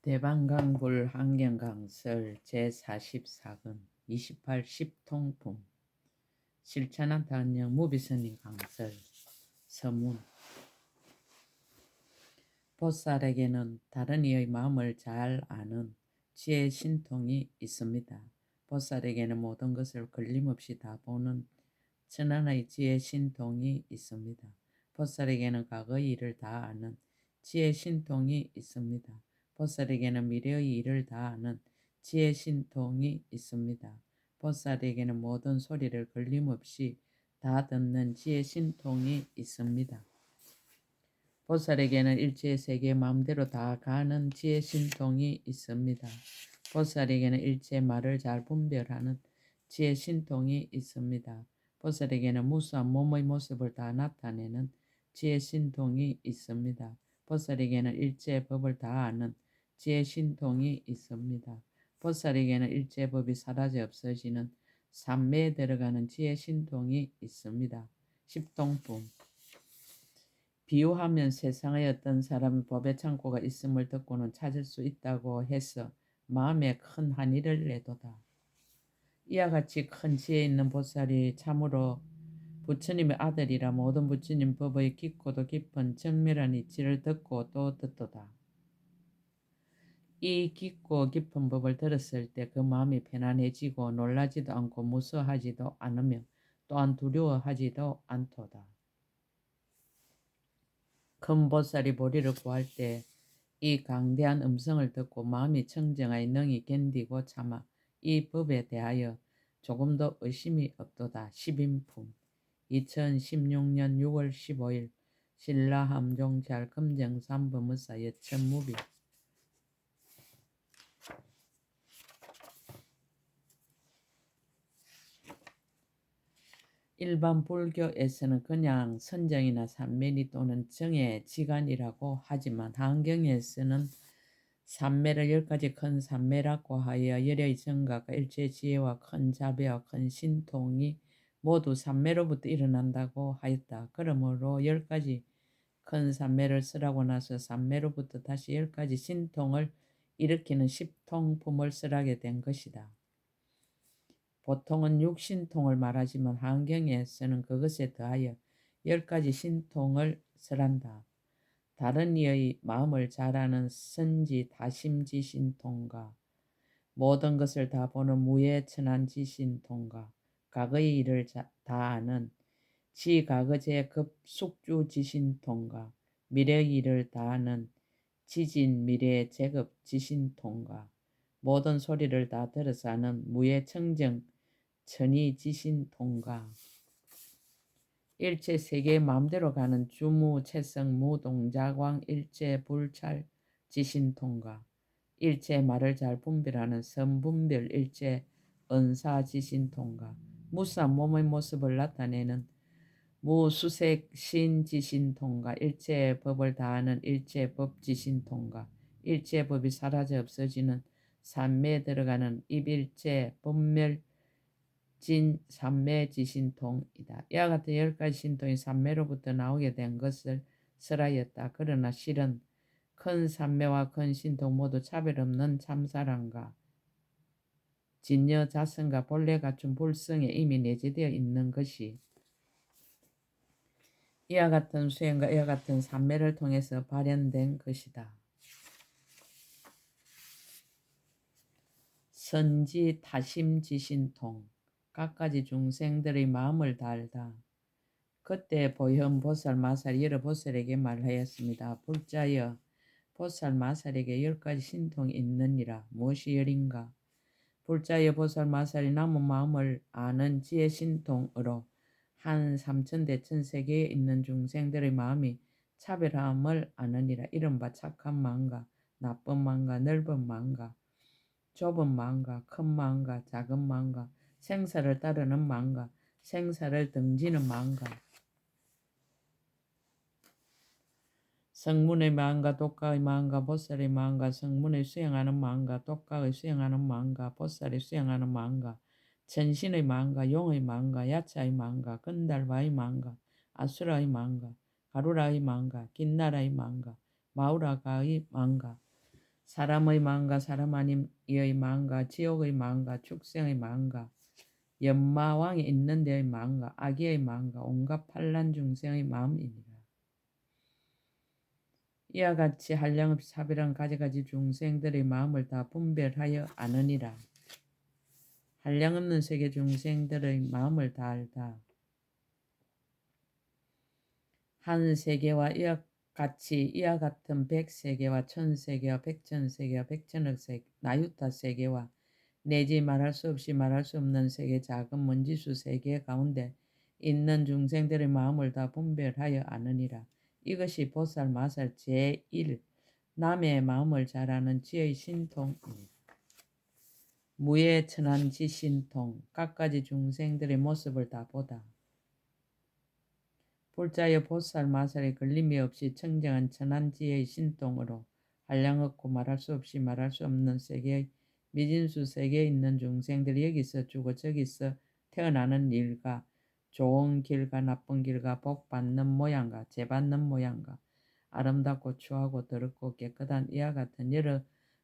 대방강불 환경강설 제44권 28 10통품 실천한다 안녕 무비선인 강설 서문 보살에게는 다른 이의 마음을 잘 아는 지혜 신통이 있습니다. 보살에게는 모든 것을 걸림없이 다 보는 천안의 지혜 신통이 있습니다. 보살에게는 과거의 일을 다 아는 지혜 신통이 있습니다. 보살에게는 미래의 일을 다 아는 지혜 신통이 있습니다. 보살에게는 모든 소리를 걸림없이 다 듣는 지혜 신통이 있습니다. 보살에게는 일체 세계 마음대로 다 가는 지혜 신통이 있습니다. 보살에게는 일체 말을 잘 분별하는 지혜 신통이 있습니다. 보살에게는 무수한 몸의 모습을 다 나타내는 지혜 신통이 있습니다. 보살에게는 일체 법을 다 아는 지혜 신통이 있습니다. 보살에게는 일체 법이 사라져 없어지는 삼매에 들어가는 지혜 신통이 있습니다. 십통품 비유하면 세상에 어떤 사람이 법의 창고가 있음을 듣고는 찾을 수 있다고 해서 마음에 큰 한의를 내도다. 이와 같이 큰 지혜 있는 보살이 참으로 부처님의 아들이라 모든 부처님 법의 깊고도 깊은 정밀한 이치를 듣고 또 듣도다. 이 깊고 깊은 법을 들었을 때 그 마음이 편안해지고 놀라지도 않고 무서워하지도 않으며 또한 두려워하지도 않도다. 큰 보살이 보리를 구할 때 이 강대한 음성을 듣고 마음이 청정하여 능히 견디고 참아 이 법에 대하여 조금도 의심이 없도다. 10인품 2016년 6월 15일 신라함종잘 금정삼법무사 여천무비 일반 불교에서는 그냥 선정이나 삼매리 또는 정의 지간이라고 하지만 한경에서는 삼매를 10가지 큰 삼매라고 하여 열의 정가가 일체 지혜와 큰 자비와 큰 신통이 모두 삼매로부터 일어난다고 하였다. 그러므로 10가지 큰 삼매를 쓰라고 나서 삼매로부터 다시 10가지 신통을 일으키는 십통품을 쓰라게 된 것이다. 보통은 육신통을 말하지만 한경에서는 그것에 더하여 10가지 신통을 설한다. 다른 이의 마음을 잘 아는 선지다심지신통과 모든 것을 다 보는 무예천안지신통과 과거의 일을 다 아는 지과거제급숙주지신통과 미래의 일을 다 아는 지진미래제급지신통과 모든 소리를 다 들어서 아는 무예청정 천이지신통과 일체 세계의 마음대로 가는 주무채성 무동자광 일체 불찰 지신통과 일체 말을 잘 분별하는 선분별 일체 은사지신통과 무수한 몸의 모습을 나타내는 무수색신지신통과 일체 법을 다하는 일체 법지신통과 일체 법이 사라져 없어지는 삼매에 들어가는 입일체 법멸 진 삼매지신통이다. 이와 같은 10가지 신통이 삼매로부터 나오게 된 것을 설하였다. 그러나 실은 큰 삼매와 큰 신통 모두 차별 없는 참사랑과 진여 자성과 본래 갖춘 불성에 이미 내재되어 있는 것이 이와 같은 수행과 이와 같은 삼매를 통해서 발현된 것이다. 선지 타심지신통 각가지 중생들의 마음을 다 알다. 그때 보현 보살 마살이 여러 보살에게 말하였습니다. 불자여 보살 마살에게 10가지 신통이 있느니라. 무엇이 열인가? 불자여 보살 마살이 남은 마음을 아는 지혜 신통으로 한 삼천대천 세계에 있는 중생들의 마음이 차별함을 아느니라. 이른바 착한 마음과 나쁜 마음과 넓은 마음과 좁은 마음과 큰 마음과 작은 마음과 생사를 따르는 마음과 생사를 등지는 마음과 성문의 마음과 독가의 마음과 보살의 마음과 성문의 수행하는 마음과 독가의 수행하는 마음과 보살의 수행하는 마음과 천신의 마음과 용의 마음과 야차의 마음과 건달바의 마음과 아수라의 마음과 가루라의 마음과 긴나라의 마음과 마우라가의 마음과 사람의 마음과 사람 아닌 이의 마음과 지옥의 마음과 축생의 마음과 연마왕이 있는 데의 마음과 악의의 마음과 온갖 환난 중생의 마음이니라. 이와 같이 한량없이 차별한 가지가지 중생들의 마음을 다 분별하여 아느니라. 한량없는 세계 중생들의 마음을 다 알다. 한 세계와 이와 같이 이와 같은 백세계와 천세계와 백천세계와 백천억 세계, 나유타 세계와 내지 말할 수 없이 말할 수 없는 세계 작은 먼지수 세계 가운데 있는 중생들의 마음을 다 분별하여 아느니라. 이것이 보살 마살 제1 남의 마음을 잘 아는 지의 신통입니다. 무예 천한 지신통 각가지 중생들의 모습을 다 보다. 불자여 보살 마살에 걸림이 없이 청정한 천한지의 신통으로 한량없고 말할 수 없이 말할 수 없는 세계의 미진수 세계에 있는 중생들이 여기서 죽어 저기서 태어나는 일과 좋은 길과 나쁜 길과 복 받는 모양과 죄 받는 모양과 아름답고 추하고 더럽고 깨끗한 이와 같은 여러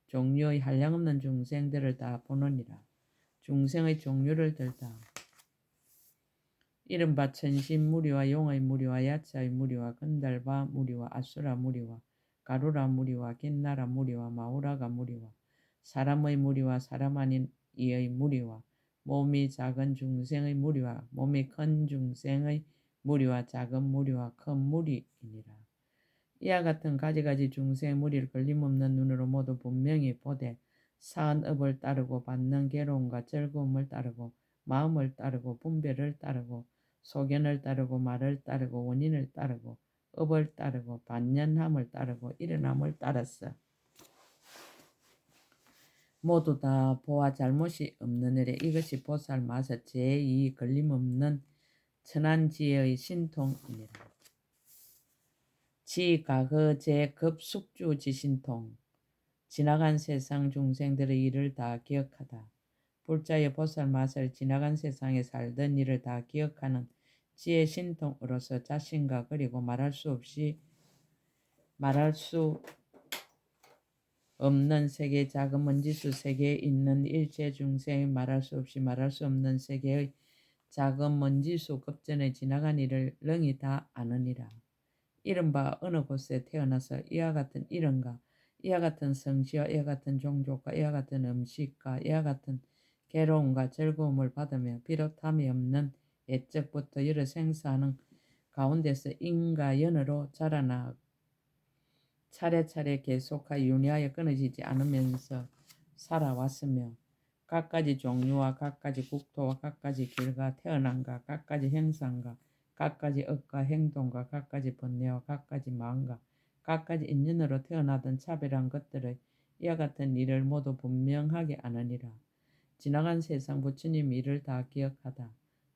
종류의 한량없는 중생들을 다 보느니라. 중생의 종류를 들다. 이른바 천신무리와 용의 무리와 야차의 무리와 건달바 무리와 아수라 무리와 가루라 무리와 깃나라 무리와 마우라가 무리와 사람의 무리와 사람 아닌 이의 무리와 몸이 작은 중생의 무리와 몸이 큰 중생의 무리와 작은 무리와 큰 무리이니라. 이와 같은 가지가지 중생의 무리를 걸림없는 눈으로 모두 분명히 보되 사한 업을 따르고 받는 괴로움과 즐거움을 따르고 마음을 따르고 분별을 따르고 소견을 따르고 말을 따르고 원인을 따르고 업을 따르고 반년함을 따르고 일어남을 따랐어. 모두 다 보아 잘못이 없는 일에 이것이 보살 마사 제2 걸림없는 천한지혜의 신통이니라. 지가그 제급숙주 지신통 지나간 세상 중생들의 일을 다 기억하다. 불자의 보살 마살 지나간 세상에 살던 일을 다 기억하는 지혜 신통으로서 자신과 그리고 말할 수 없는 세계 작은 먼지수 세계에 있는 일체 중생의 말할 수 없이 말할 수 없는 세계의 작은 먼지수 급전에 지나간 일을 능히 다 아느니라. 이른바 어느 곳에 태어나서 이와 같은 이름과 이와 같은 성씨와 이와 같은 종족과 이와 같은 음식과 이와 같은 괴로움과 즐거움을 받으며 비롯함이 없는 옛적부터 여러 생사하는 가운데서 인과 연으로 자라나 차례차례 계속하여 윤회하여 끊어지지 않으면서 살아왔으며 각가지 종류와 각가지 국토와 각가지 길과 태어남과 각가지 형상과 각가지 억과 행동과 각가지 번뇌와 각가지 마음과 각가지 인연으로 태어나던 차별한 것들의 이와 같은 일을 모두 분명하게 아느니라. 지나간 세상 부처님 일을 다 기억하다.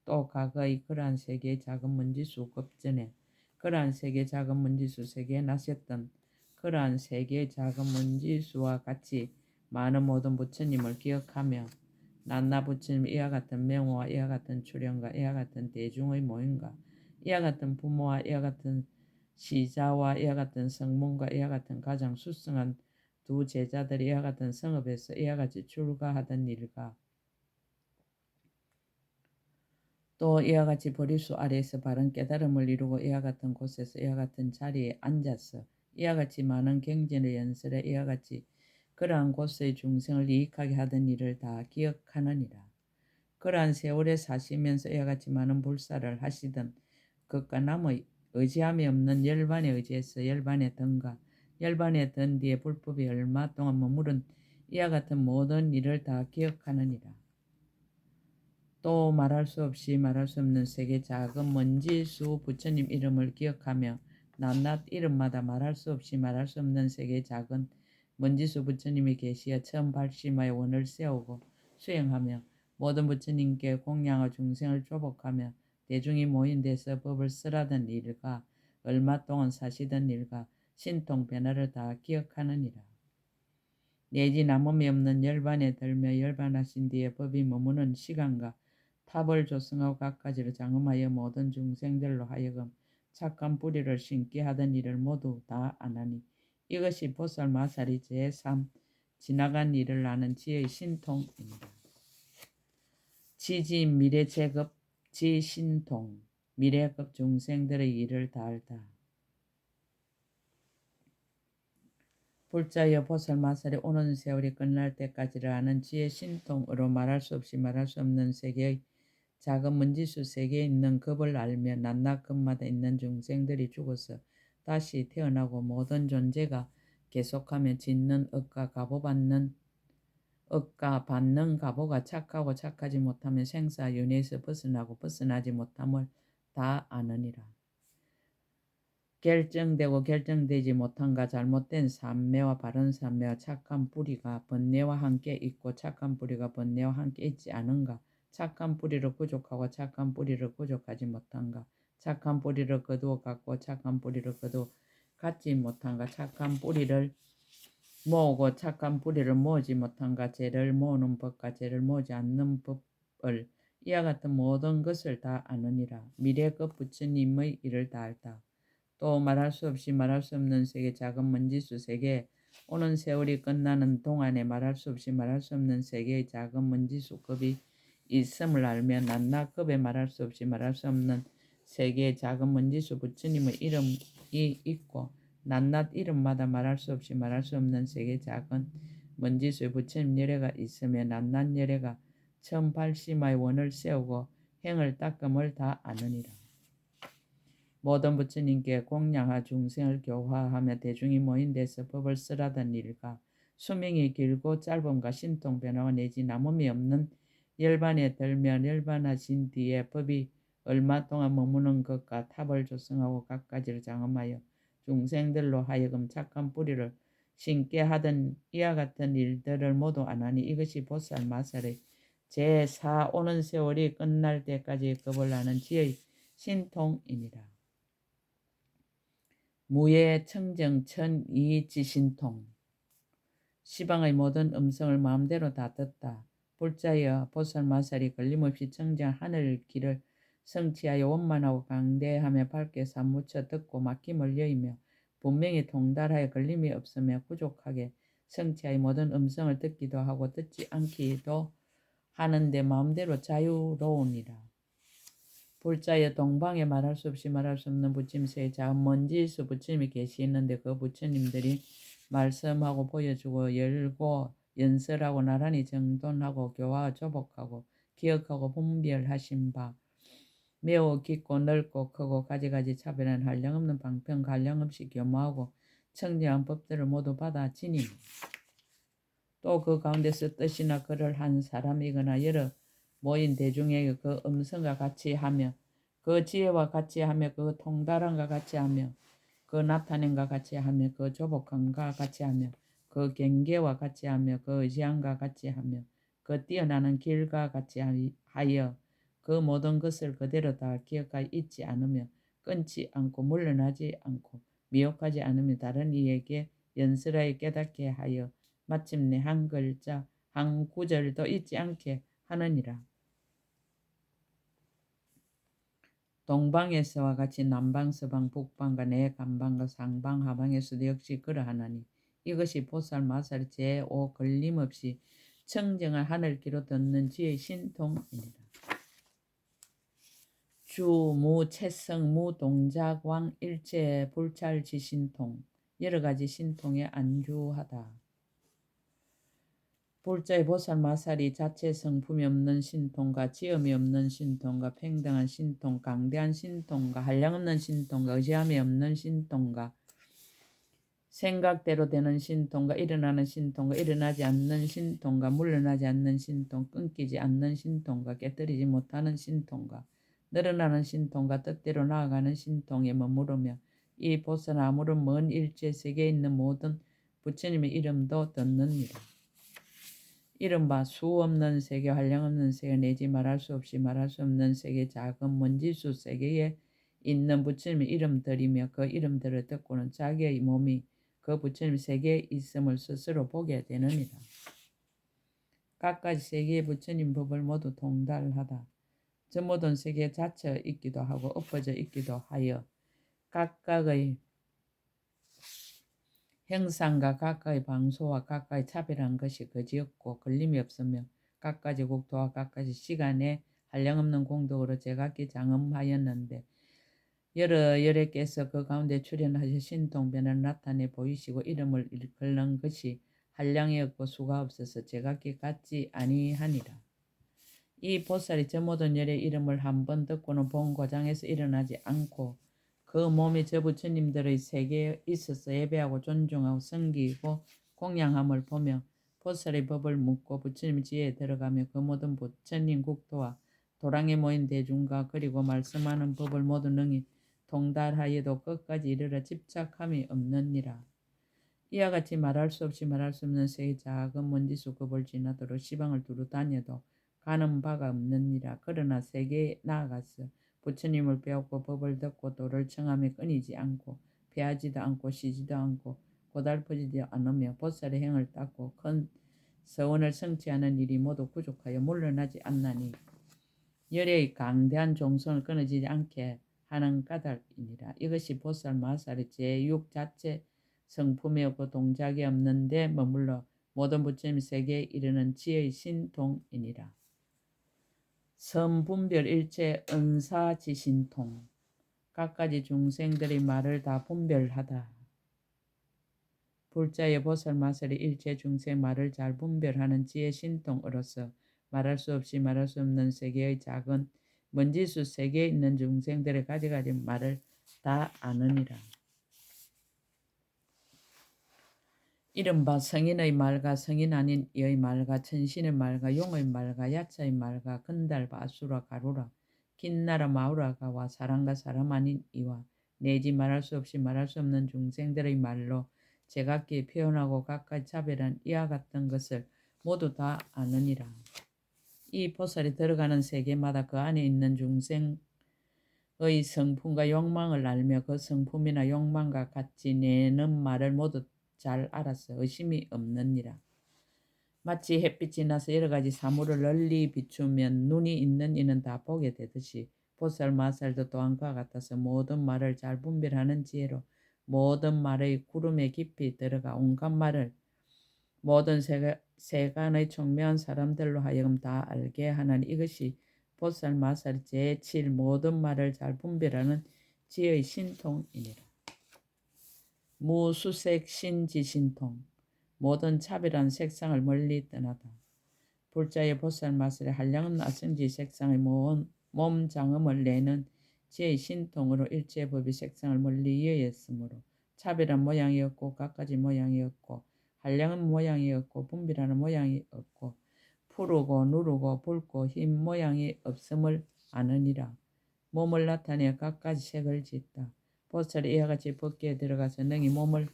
또 과거의 그러한 세계의 작은 먼지수 급전에 그러한 세계의 작은 먼지수 세계에 나셨던 그러한 세계의 작은 먼지수와 같이 많은 모든 부처님을 기억하며 낱낱 부처님 이와 같은 명호와 이와 같은 출현과 이와 같은 대중의 모임과 이와 같은 부모와 이와 같은 시자와 이와 같은 성문과 이와 같은 가장 수승한 두 제자들이 이와 같은 성읍에서 이와 같이 출가하던 일과 또 이와 같이 보리수 아래에서 바른 깨달음을 이루고 이와 같은 곳에서 이와 같은 자리에 앉아서 이와 같이 많은 경전의 연설에 이와 같이 그러한 곳의 중생을 이익하게 하던 일을 다 기억하느니라. 그러한 세월에 사시면서 이와 같이 많은 불사를 하시던 그과 남의 의지함이 없는 열반에 의지해서 열반에 든가 열반에 든 뒤에 불법이 얼마 동안 머무른 이와 같은 모든 일을 다 기억하느니라. 또 말할 수 없이 말할 수 없는 세계 작은 먼지수 부처님 이름을 기억하며 낱낱 이름마다 말할 수 없이 말할 수 없는 세계 작은 먼지수 부처님이 계시어 처음 발심하여 원을 세우고 수행하며 모든 부처님께 공양하여 중생을 조복하며 대중이 모인 데서 법을 쓰라던 일과 얼마 동안 사시던 일과 신통 변화를 다 기억하느니라. 내지 남음이 없는 열반에 들며 열반하신 뒤에 법이 머무는 시간과 탑을 조성하고 각가지로 장엄하여 모든 중생들로 하여금 착한 뿌리를 심게 하던 일을 모두 다 안하니 이것이 보살마살이 제3 지나간 일을 아는 지의 신통입니다. 지진 미래제급 지신통 미래급 중생들의 일을 다 알다. 불자여 보살마살이 오는 세월이 끝날 때까지를 아는 지의 신통으로 말할 수 없이 말할 수 없는 세계의 작은 문지수 세계에 있는 급을 알며 낮낮 급마다 있는 중생들이 죽어서 다시 태어나고 모든 존재가 계속하며 짓는 업과 받는 가보가 착하고 착하지 못하며 생사 윤회에서 벗어나고 벗어나지 못함을 다 아느니라. 결정되고 결정되지 못한가 잘못된 삼매와 바른 삼매와 착한 뿌리가 번뇌와 함께 있고 착한 뿌리가 번뇌와 함께 있지 않은가. 착한 뿌리를 구족하고 착한 뿌리를 구족하지 못한가. 착한 뿌리를 거두어 갖고 착한 뿌리를 거두어 갖지 못한가. 착한 뿌리를 모으고 착한 뿌리를 모으지 못한가. 죄를 모으는 법과 죄를 모으지 않는 법을 이와 같은 모든 것을 다 아느니라. 미래급 부처님의 일을 다 알다. 또 말할 수 없이 말할 수 없는 세계 작은 먼지수 세계 오는 세월이 끝나는 동안에 말할 수 없이 말할 수 없는 세계의 작은 먼지수 급이 있음을 알며 낮낮 급에 말할 수 없이 말할 수 없는 세계의 작은 먼지수 부처님의 이름이 있고 낮낮 이름마다 말할 수 없이 말할 수 없는 세계의 작은 먼지수의 부처님 열애가 있으며 낮낮 열애가 1080마의 원을 세우고 행을 닦음을 다 아느니라. 모든 부처님께 공양하 중생을 교화하며 대중이 모인 데서 법을 쓰라던 일과 수명이 길고 짧음과 신통 변화와 내지 남음이 없는 열반에 들며 열반하신 뒤에 법이 얼마 동안 머무는 것과 탑을 조성하고 갖가지를 장엄하여 중생들로 하여금 착한 뿌리를 심게 하던 이와 같은 일들을 모두 안하니 이것이 보살마살의 제4 오는 세월이 끝날 때까지 법을 아는 지의 신통이니라. 무예 청정 천이지신통 시방의 모든 음성을 마음대로 다 듣다. 불자여 보살마살이 걸림없이 청정 하늘 길을 성취하여 원만하고 강대하며 밝게 사무쳐 듣고 막힘을 여의며 분명히 통달하여 걸림이 없으며 부족하게 성취하여 모든 음성을 듣기도 하고 듣지 않기도 하는데 마음대로 자유로우니라. 불자여 동방에 말할 수 없이 말할 수 없는 부처님세의 작은 먼지수 부처님이 계시는데 그 부처님들이 말씀하고 보여주고 열고 연설하고 나란히 정돈하고 교화하고 조복하고 기억하고 분별하신 바 매우 깊고 넓고 크고 가지가지 차별한 한량없는 방편 한량없이 교모하고 청정한 법들을 모두 받아 지니며 또 그 가운데서 뜻이나 글을 한 사람이거나 여러 모인 대중에게 그 음성과 같이 하며 그 지혜와 같이 하며 그 통달함과 같이 하며 그 나타냄과 같이 하며 그 조복함과 같이 하며 그 경계와 같이 하며 그 의지함과 같이 하며 그 뛰어나는 길과 같이 하여 그 모든 것을 그대로 다 기억하여 잊지 않으며 끊지 않고 물러나지 않고 미혹하지 않으며 다른 이에게 연설하여 깨닫게 하여 마침내 한 글자 한 구절도 잊지 않게 하느니라. 동방에서와 같이 남방, 서방, 북방과 내간방과 상방, 하방에서도 역시 그러하나니 이것이 보살마살 제5 걸림없이 청정한 하늘기로 듣는 지의 신통이니라. 주, 무, 채성, 무, 동작, 왕, 일체, 불찰, 지신통 여러 가지 신통에 안주하다. 불자의 보살마살이 자체 성품이 없는 신통과 지음이 없는 신통과 평등한 신통, 강대한 신통과 한량없는 신통과 의지함이 없는 신통과 생각대로 되는 신통과 일어나는 신통과 일어나지 않는 신통과 물러나지 않는 신통, 끊기지 않는 신통과 깨뜨리지 못하는 신통과 늘어나는 신통과 뜻대로 나아가는 신통에 머무르며 이 보살 아무런 먼 일체 세계에 있는 모든 부처님의 이름도 듣느니라. 이른바 수 없는 세계, 한량 없는 세계 내지 말할 수 없이 말할 수 없는 세계 작은 먼지수 세계에 있는 부처님의 이름들이며 그 이름들을 듣고는 자기의 몸이 그 부처님 세계에 있음을 스스로 보게 되느니라. 각가지 세계의 부처님 법을 모두 통달하다. 저 모든 세계에 닫혀 있기도 하고 엎어져 있기도 하여 각각의 형상과 각각의 방소와 각각의 차별한 것이 거지없고 걸림이 없으며 각가지 국토와 각가지 시간에 한량없는 공덕으로 제각기 장엄하였는데 여러께서 그 가운데 출현하셔 신통변을 나타내 보이시고 이름을 일컬는 것이 한량이 없고 수가 없어서 제각기 같지 아니하니라. 이 보살이 저 모든 열의 이름을 한 번 듣고는 본 고장에서 일어나지 않고 그 몸이 저 부처님들의 세계에 있어서 예배하고 존중하고 섬기고 공양함을 보며 보살의 법을 묻고 부처님 지혜에 들어가며 그 모든 부처님 국토와 도랑에 모인 대중과 그리고 말씀하는 법을 모두 능히 통달하여도 끝까지 이르러 집착함이 없느니라. 이와 같이 말할 수 없이 말할 수 없는 세계 작은 먼지수 급을 지나도록 시방을 두루 다녀도 가는 바가 없느니라. 그러나 세계에 나아가서 부처님을 배웠고 법을 듣고 도를 청함에 끊이지 않고 패하지도 않고 쉬지도 않고 고달퍼지도 않으며 보살의 행을 닦고 큰 서원을 성취하는 일이 모두 부족하여 물러나지 않나니 열의 강대한 종선을 끊어지지 않게 하는 까닭이니라. 이것이 보살 마살의 제6 자체 성품이 없고 동작이 없는데 머물러 모든 부처님 세계에 이르는 지혜의 신통이니라. 선분별 일체 은사지신통 각가지 중생들의 말을 다 분별하다. 불자의 보살 마살이 일체 중생 말을 잘 분별하는 지혜 신통으로서 말할 수 없이 말할 수 없는 세계의 작은 먼지수 세계에 있는 중생들의 가지가지 말을 다 아느니라. 이른바 성인의 말과 성인 아닌 이의 말과 천신의 말과 용의 말과 야차의 말과 건달바 아수라 가루라 긴나라 마우라가와 사람과 사람 아닌 이와 내지 말할 수 없이 말할 수 없는 중생들의 말로 제각기 표현하고 각각 차별한 이와 같은 것을 모두 다 아느니라. 이 보살이 들어가는 세계마다 그 안에 있는 중생의 성품과 욕망을 알며 그 성품이나 욕망과 같이 내는 말을 모두 잘 알아서 의심이 없느니라. 마치 햇빛이 나서 여러가지 사물을 널리 비추면 눈이 있는 이는 다 보게 되듯이 보살 마살도 또한 그와 같아서 모든 말을 잘 분별하는 지혜로 모든 말의 구름에 깊이 들어가 온갖 말을 모든 세간의 총명한 사람들로 하여금 다 알게 하나니 이것이 보살 마살 제7 모든 말을 잘 분별하는 지혜의 신통이니라. 무수색 신지신통 모든 차별한 색상을 멀리 떠나다. 불자의 보살 마살의 한량은 아성지 색상의 몸 장음을 내는 지혜의 신통으로 일체 법의 색상을 멀리 이해했으므로 차별한 모양이 없고 각가지 모양이 없고 한량은 모양이 없고 분별하는 모양이 없고 푸르고 누르고 붉고 흰 모양이 없음을 아느니라. 몸을 나타내 각가지 색을 짓다. 보살이 이와 같이 법계에 들어가서 능히 몸을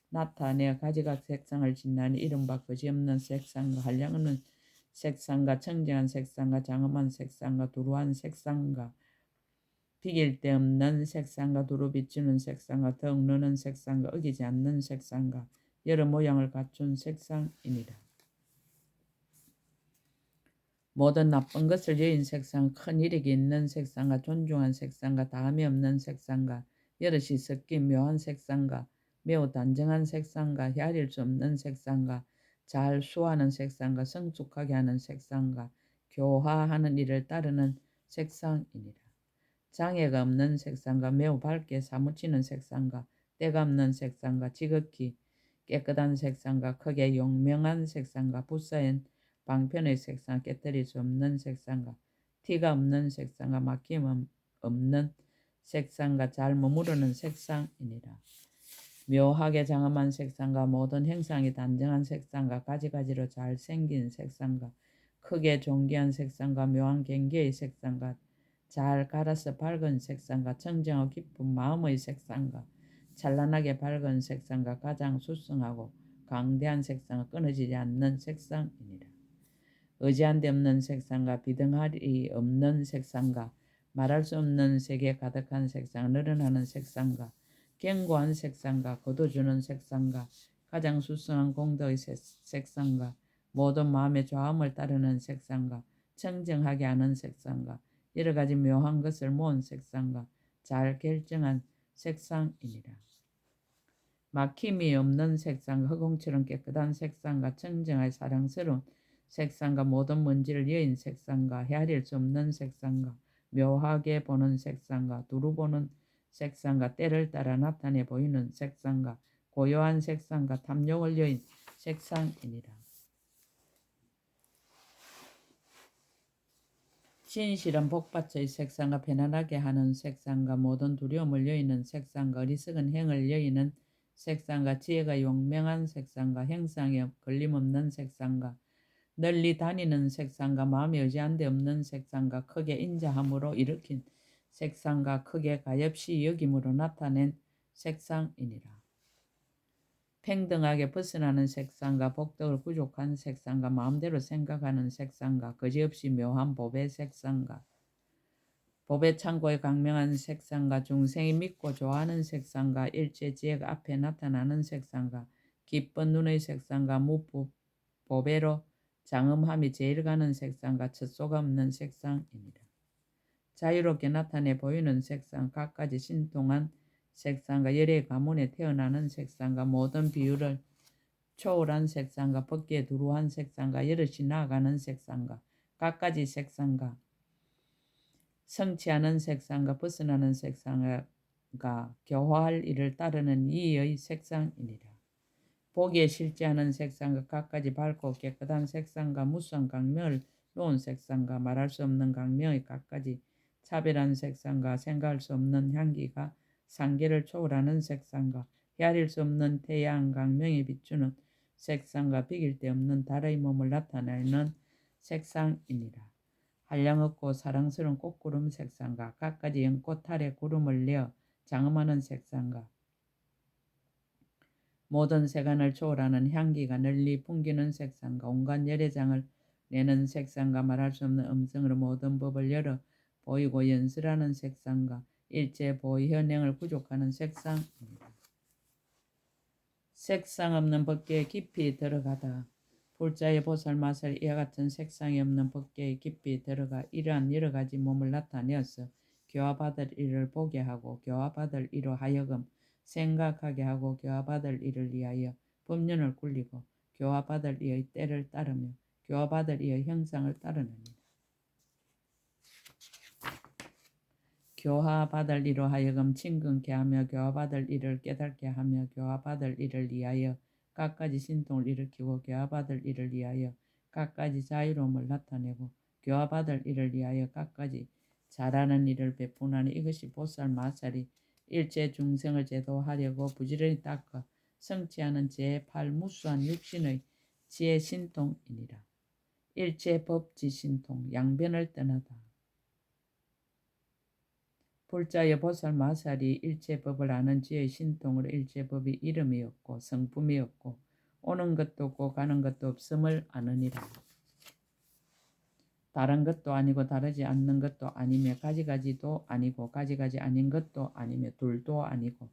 나타내 가지각 색상을 짓나니 이른바 거지없는 색상과 한량없는 색상과 청정한 색상과 장엄한 색상과 두루한 색상과 비길 데 없는 색상과 두루 비추는 색상과 더욱 느는 색상과 어기지 않는 색상과 여러 모양을 갖춘 색상이니라. 모든 나쁜 것을 여인 색상, 큰 이력이 있는 색상과 존중한 색상과 다함이 없는 색상과 여럿이 섞인 묘한 색상과 매우 단정한 색상과 헤아릴 수 없는 색상과 잘 수하는 색상과 성숙하게 하는 색상과 교화하는 일을 따르는 색상이니라. 장애가 없는 색상과 매우 밝게 사무치는 색상과 때가 없는 색상과 지극히 깨끗한 색상과 크게 용명한 색상과 붓사인 방편의 색상, 깨뜨릴 수 없는 색상과 티가 없는 색상과 막힘 없는 색상과 잘 머무르는 색상이니라. 묘하게 장엄한 색상과 모든 형상이 단정한 색상과 가지가지로 잘 생긴 색상과 크게 존귀한 색상과 묘한 경계의 색상과 잘 갈아서 밝은 색상과 청정하고 깊은 마음의 색상과 찬란하게 밝은 색상과 가장 수승하고 강대한 색상과 끊어지지 않는 색상이니라. 의지한 데 없는 색상과 비등할이 없는 색상과 말할 수 없는 색에 가득한 색상, 늘어나는 색상과 견고한 색상과 거둬주는 색상과 가장 수승한 공덕의 색상과 모든 마음의 조함을 따르는 색상과 청정하게 하는 색상과 여러 가지 묘한 것을 모은 색상과 잘 결정한 색상이니라. 막힘이 없는 색상, 허공처럼 깨끗한 색상과 청정하여 사랑스러운 색상과 모든 먼지를 여인 색상과 헤아릴 수 없는 색상과 묘하게 보는 색상과 두루 보는 색상과 때를 따라 나타내 보이는 색상과 고요한 색상과 탐욕을 여인 색상이니라. 진실한 복받쳐의 색상과 편안하게 하는 색상과 모든 두려움을 여의는 색상과 어리석은 행을 여의는 색상과 지혜가 용맹한 색상과 형상에 걸림없는 색상과 널리 다니는 색상과 마음에 의지한 데 없는 색상과 크게 인자함으로 일으킨 색상과 크게 가엾이 여김으로 나타낸 색상이니라. 평등하게 벗어나는 색상과 복덕을 부족한 색상과 마음대로 생각하는 색상과 거지없이 묘한 법의 색상과 법의 창고에 강명한 색상과 중생이 믿고 좋아하는 색상과 일체 지혜가 앞에 나타나는 색상과 기쁜 눈의 색상과 무법배로 장엄함이 제일 가는 색상과 첫소가 없는 색상입니다. 자유롭게 나타내 보이는 색상, 각가지 신통한 색상과 열의 가문에 태어나는 색상과 모든 비율을 초월한 색상과 법계에 두루한 색상과 여럿이 나아가는 색상과 각가지 색상과 성취하는 색상과 벗어나는 색상과 교화할 일을 따르는 이의 색상이니라. 보기에 실제하는 색상과 각가지 밝고 깨끗한 색상과 무수한 강명을 놓은 색상과 말할 수 없는 강명의 각가지 차별한 색상과 생각할 수 없는 향기가 상계를 초월하는 색상과 헤아릴 수 없는 태양 강명이 비추는 색상과 비길 데 없는 달의 몸을 나타내는 색상이니라. 한량없고 사랑스러운 꽃구름 색상과 각가지 연꽃 아래 구름을 내어 장엄하는 색상과 모든 세간을 초월하는 향기가 널리 풍기는 색상과 온갖 열애장을 내는 색상과 말할 수 없는 음성으로 모든 법을 열어 보이고 연설하는 색상과 일체 보의 현행을 구족하는 색상입니다. 색상 없는 법계에 깊이 들어가다. 불자의 보살마살 이와 같은 색상이 없는 법계에 깊이 들어가 이러한 여러 가지 몸을 나타내어서 교화받을 일을 보게 하고 교화받을 이로 하여금 생각하게 하고 교화받을 일을 위하여 법륜을 굴리고 교화받을 이의 때를 따르며 교화받을 이의 형상을 따르느니라. 교화받을 이로 하여금 친근케 하며 교화받을 일을 깨닫게 하며 교화받을 일을 위하여 각가지 신통을 일으키고 교화받을 일을 위하여 각가지 자유로움을 나타내고 교화받을 일을 위하여 각가지 잘하는 일을 베푸나니 이것이 보살마살이 일체 중생을 제도하려고 부지런히 닦아 성취하는 제8 무수한 육신의 지혜 신통이니라. 일체 법지 신통 양변을 떠나다. 불자의 보살마살이 일체 법을 아는 지혜의 신통으로 일체 법이 이름이 없고 성품이 없고 오는 것도 없고 가는 것도 없음을 아느니라. 다른 것도 아니고 다르지 않는 것도 아니며 가지가지도 아니고 가지가지 아닌 것도 아니며 둘도 아니고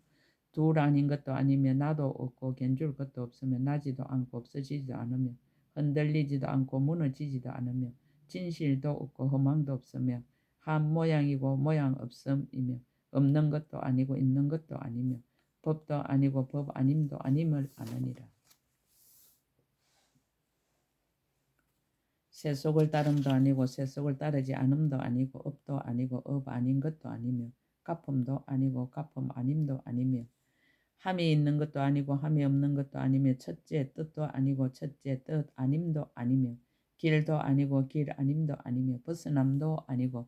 둘 아닌 것도 아니며 나도 없고 견줄 것도 없으며 나지도 않고 없어지지도 않으며 흔들리지도 않고 무너지지도 않으며 진실도 없고 허망도 없으며 한 모양이고 모양 없음이며 없는 것도 아니고 있는 것도 아니며 법도 아니고 법 아님도 아님을 아느니라. 세속을 따름도 아니고 세속을 따르지 않음도 아니고 업도 아니고 업 아닌 것도 아니며 갚음도 아니고 갚음 아님도 아니며 함이 있는 것도 아니고 함이 없는 것도 아니며 첫째 뜻도 아니고 첫째 뜻 아님도 아니며 길도 아니고 길 아님도 아니며 벗어남도 아니고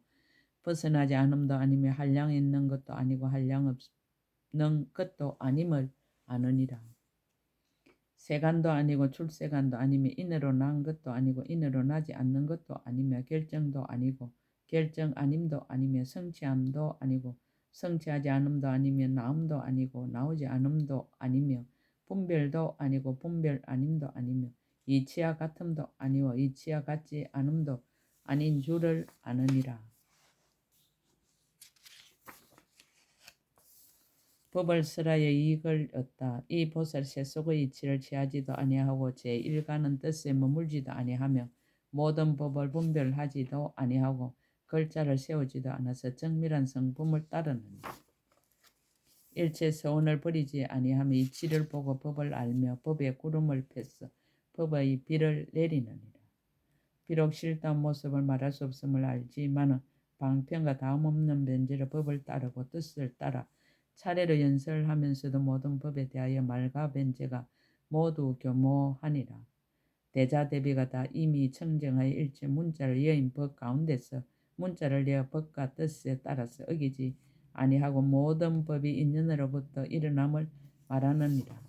벗어나지 않음도 아니며 한량 있는 것도 아니고 한량 없는 것도 아님을 아느니라. 세간도 아니고 출세간도 아니며 인으로 난 것도 아니고 인으로 나지 않는 것도 아니며 결정도 아니고 결정 아님도 아니며 성취함도 아니고 성취하지 않음도 아니며 나음도 아니고 나오지 않음도 아니며 분별도 아니고 분별 아님도 아니며 이치와 같음도 아니고 이치와 같지 않음도 아닌 줄을 아느니라. 법을 설하여 이익을 얻다. 이 보살 세속의 이치를 취하지도 아니하고 제1가는 뜻에 머물지도 아니하며 모든 법을 분별하지도 아니하고 글자를 세우지도 않아서 정밀한 성품을 따르느니 일체 서원을 버리지 아니하며 이치를 보고 법을 알며 법의 구름을 폈어 법의 비를 내리느니라. 비록 싫다는 모습을 말할 수 없음을 알지만은 방편과 다음없는 변제로 법을 따르고 뜻을 따라 차례로 연설하면서도 모든 법에 대하여 말과 변제가 모두 교모하니라. 대자대비가 다 이미 청정하여 일체 문자를 여인 법 가운데서 문자를 내어 법과 뜻에 따라서 어기지 아니하고 모든 법이 인연으로부터 일어남을 말하느니라.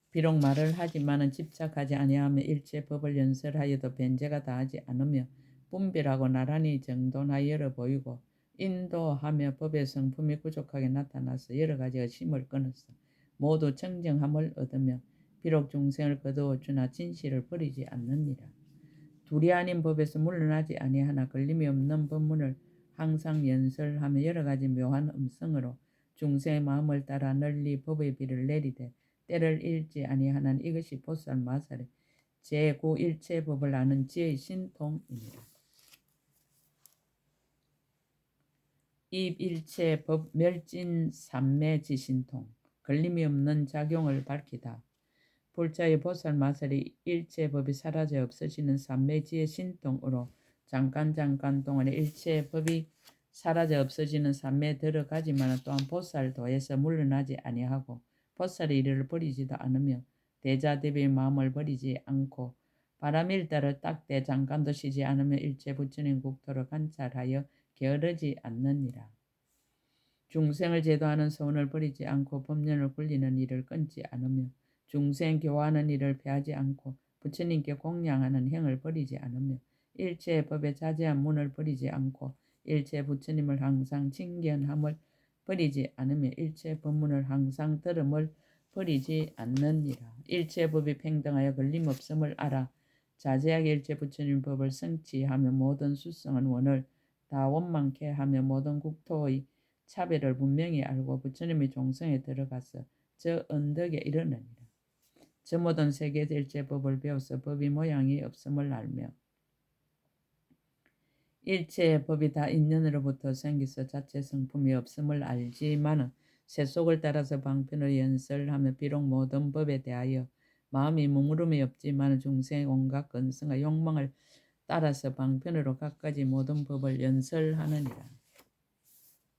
비록 말을 하지만은 집착하지 아니하며 일체 법을 연설하여도 변제가 다하지 않으며 분별하고 나란히 정돈하여 보이고 인도하며 법의 성품이 부족하게 나타나서 여러 가지 의심을 끊었어 모두 청정함을 얻으며 비록 중생을 거두어 주나 진실을 버리지 않느니라. 둘이 아닌 법에서 물러나지 아니하나 걸림이 없는 법문을 항상 연설하며 여러 가지 묘한 음성으로 중생의 마음을 따라 널리 법의 비를 내리되 때를 잃지 아니하나는 이것이 보살 마살의 제9일체 법을 아는 지혜의 신통이니라. 입일체 법 멸진 삼매 지신통 걸림이 없는 작용을 밝히다. 불자의 보살 마살이 일체 법이 사라져 없어지는 삼매지의 신통으로 잠깐 동안에 일체 법이 사라져 없어지는 삼매에 들어가지만 또한 보살도에서 물러나지 아니하고 보살의 일을 버리지도 않으며 대자대비의 마음을 버리지 않고 바람일 따라 딱대 잠깐도 쉬지 않으며 일체 부처님 국토를 관찰하여 게으르지 않느니라. 중생을 제도하는 서원을 버리지 않고 법년을 굴리는 일을 끊지 않으며 중생 교화하는 일을 폐하지 않고 부처님께 공양하는 행을 버리지 않으며 일체 법의 자제한 문을 버리지 않고 일체 부처님을 항상 칭견함을 버리지 않으며 일체 법문을 항상 들음을 버리지 않느니라. 일체 법이 평등하여 걸림없음을 알아 자제하게 일체 부처님 법을 성취하며 모든 수성한 원을 다 원만케 하며 모든 국토의 차별을 분명히 알고 부처님의 종성에 들어가서 저 언덕에 이르느니라. 저 모든 세계에서 일체 법을 배워서 법이 모양이 없음을 알며 일체 법이 다 인연으로부터 생기서 자체 성품이 없음을 알지만은 세속을 따라서 방편으로 연설하며 비록 모든 법에 대하여 마음이 머무름이 없지만 중생의 온갖 근성과 욕망을 따라서 방편으로 갖가지 모든 법을 연설하느니라.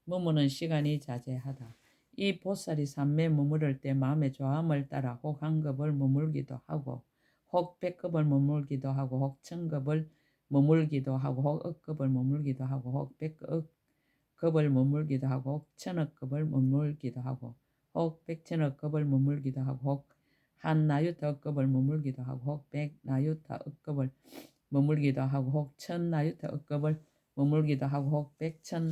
머무는 시간이 자제하다. 이 보살이 삼매에 머무를 때 마음의 좋아함을 따라 혹 한급을 머물기도 하고 혹 백급을 머물기도 하고 혹 천급을 머물기도 하고 혹 억급을 머물기도 하고 혹 백억급을 머물기도 하고 혹 천억급을 머물기도 하고 혹 백천억급을 머물기도 하고 혹 한나유타억급을 머물기도 하고 혹 백나유타억급을 머물기도 하고 혹 천나유타억급을 머물기도 하고 혹 백천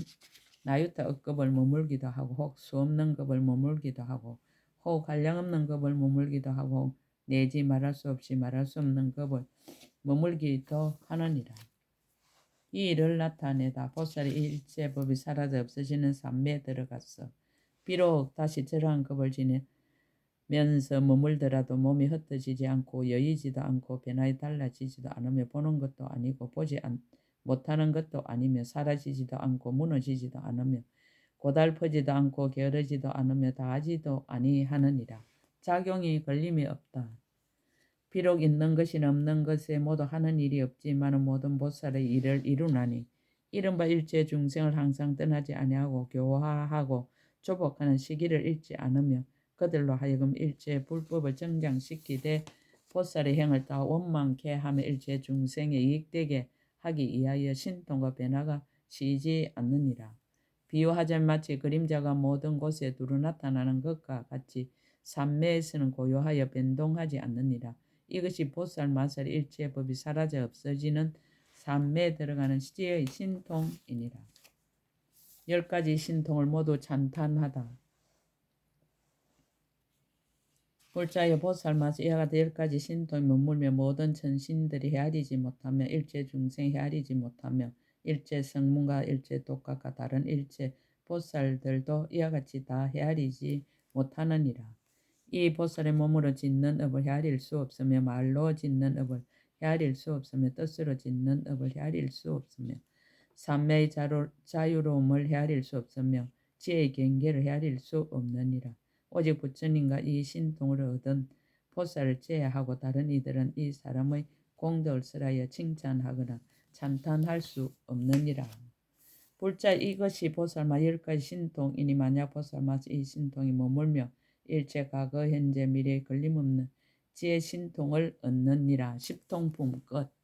나유타억급을 머물기도 하고 혹 수없는 급을 머물기도 하고 혹 한량없는 급을 머물기도 하고 내지 말할 수 없이 말할 수 없는 급을 머물기도 하느니라. 이 일을 나타내다 보살이 일체 법이 사라져 없어지는 삼매에 들어갔어. 비록 다시 저러한 급을 지내면서 머물더라도 몸이 흩어지지 않고 여의지도 않고 변화에 달라지지도 않으며 보는 것도 아니고 보지 못하는 것도 아니며 사라지지도 않고 무너지지도 않으며 고달프지도 않고 게으르지도 않으며 다하지도 아니하느니라. 작용이 걸림이 없다. 비록 있는 것이나 없는 것에 모두 하는 일이 없지만 모든 보살의 일을 이루나니 이른바 일체 중생을 항상 떠나지 아니하고 교화하고 조복하는 시기를 잃지 않으며 그들로 하여금 일체 불법을 정장시키되 보살의 행을 다 원만케 하며 일체 중생에 이익되게 하기 위하여 신통과 변화가 쉬지 않느니라. 비유하자면 마치 그림자가 모든 곳에 두루 나타나는 것과 같이 삼매에서는 고요하여 변동하지 않느니라. 이것이 보살 마살 일체 법이 사라져 없어지는 삼매에 들어가는 지혜의 신통이니라. 10가지 신통을 모두 찬탄하다. 불자여 보살 마살 이와 같은 10가지 신통이 머물며 모든 천신들이 헤아리지 못하며 일체 중생 헤아리지 못하며 일체 성문과 일체 독각과 다른 일체 보살들도 이와 같이 다 헤아리지 못하느니라. 이 보살의 몸으로 짓는 업을 헤아릴 수 없으며 말로 짓는 업을 헤아릴 수 없으며 뜻으로 짓는 업을 헤아릴 수 없으며 삼매의 자유로움을 헤아릴 수 없으며 지혜의 경계를 헤아릴 수 없느니라. 오직 부처님과 이 신통을 얻은 보살을 제외하고 다른 이들은 이 사람의 공덕을 설하여 칭찬하거나 찬탄할 수 없느니라. 불자 이것이 보살마 10가지 신통이니 만약 보살마서 이 신통이 머물며 일체 과거 현재 미래에 걸림없는 지혜 신통을 얻느니라. 십통품 끝.